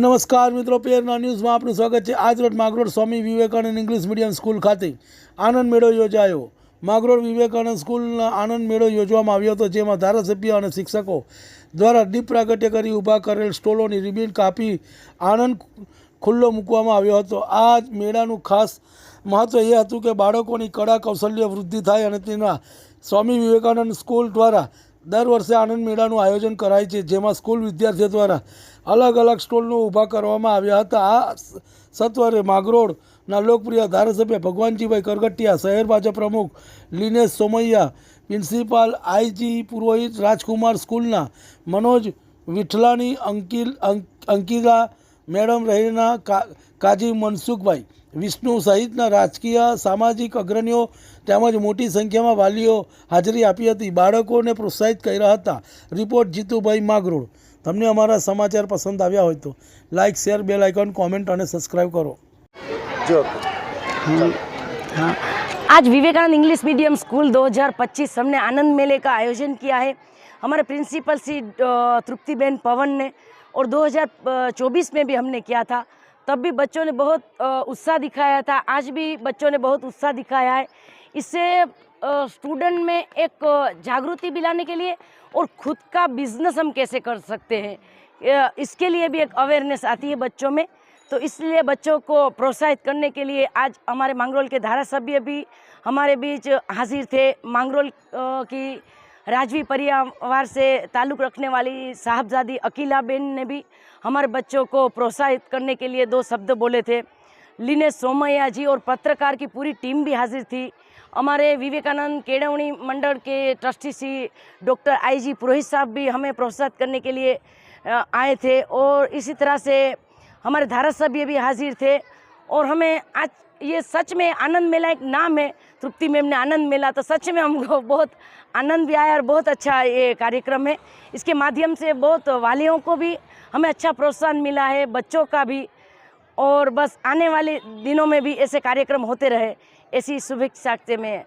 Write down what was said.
નમસ્કાર મિત્રો, પ્રેરણા ન્યૂઝમાં આપનું સ્વાગત છે। આજ રોજ માગરોળ Swami Vivekananda English medium school ખાતે આનંદ મેળો યોજાયો। માગરોળ વિવેકાનંદ સ્કૂલના આનંદ મેળો યોજવામાં આવ્યો હતો, જેમાં ધારાસભ્ય અને શિક્ષકો દ્વારા દીપ પ્રાગટ્ય કરી ઊભા કરેલ સ્ટોલોની રિબિન કાપી આનંદ ખુલ્લો મૂકવામાં આવ્યો હતો। આ મેળાનું ખાસ મહત્ત્વ એ હતું કે બાળકોની કળા કૌશલ્ય વૃદ્ધિ થાય અને તેના સ્વામી વિવેકાનંદ સ્કૂલ દ્વારા દર વર્ષે આનંદ મેળાનું આયોજન કરાય છે, જેમાં સ્કૂલ વિદ્યાર્થીઓ દ્વારા અલગ અલગ સ્ટોલનો ઊભા કરવામાં આવ્યા હતા। આ સત્વરે માગરોળના લોકપ્રિય ધારાસભ્ય ભગવાનજીભાઈ કરગટિયા, શહેર ભાજપ પ્રમુખ લિનેશ સોમૈયા, પ્રિન્સિપાલ આઈજી પુરોહિત રાજકુમાર, સ્કૂલના મનોજ વિઠલાની, અંકિલા મેડમ, રહેના કાજી મનસુખભાઈ, વિષ્ણુ સહિતના રાજકીય સામાજિક અગ્રણીઓ તેમજ મોટી સંખ્યામાં વાલીઓ હાજરી આપી હતી। બાળકોને પ્રોત્સાહિત કર્યા હતા। રિપોર્ટ જીતુભાઈ, માગરોળ। તમને અમારા સમાચાર પસંદ આવ્યા હોય તો લાઇક, શેર, બેલ આइकन, कमेंट और सब्सक्राइब करो। आज विवेकानंद इंग्लिश मीडियम स्कूल 2025 हमने आनंद मेले का आयोजन किया है। हमारे प्रिंसिपल श्री तृप्तिबेन पवन ने, और 2024 में भी हमने किया था। तब भी बच्चों ने बहुत उत्साह दिखाया था। आज भी बच्चों ने बहुत उत्साह दिखाया है। इससे स्टूडेंट में एक जागृति भी लाने के लिए और खुद का बिजनेस हम कैसे कर सकते हैं, इसके लिए भी एक अवेयरनेस आती है बच्चों में। तो इसलिए बच्चों को प्रोत्साहित करने के लिए आज हमारे मांगरोल के धारासभ्य भी हमारे बीच हाजिर थे। मांगरोल की राजवी परिवार से ताल्लुक़ रखने वाली साहबजादी अकीला बेन ने भी हमारे बच्चों को प्रोत्साहित करने के लिए 2 शब्द बोले थे। लिनेश सोमैया जी और पत्रकार की पूरी टीम भी हाजिर थी। हमारे विवेकानंद केळवणी मंडल के ट्रस्टी श्री डॉक्टर आईजी पुरोहित साहब भी हमें प्रोत्साहित करने के लिए आए थे, और इसी तरह से हमारे धारासभ्य भी हाजिर थे। और हमें आज ये सच में आनंद मेला एक नाम है, तृप्ति मैम ने आनंद मेला, तो सच में हमको बहुत आनंद भी आया और बहुत अच्छा ये कार्यक्रम है। इसके माध्यम से बहुत वालियों को भी हमें अच्छा प्रोत्साहन मिला है, बच्चों का भी। और बस आने वाले दिनों में भी ऐसे कार्यक्रम होते रहे, ऐसी शुभेच्छा से मैं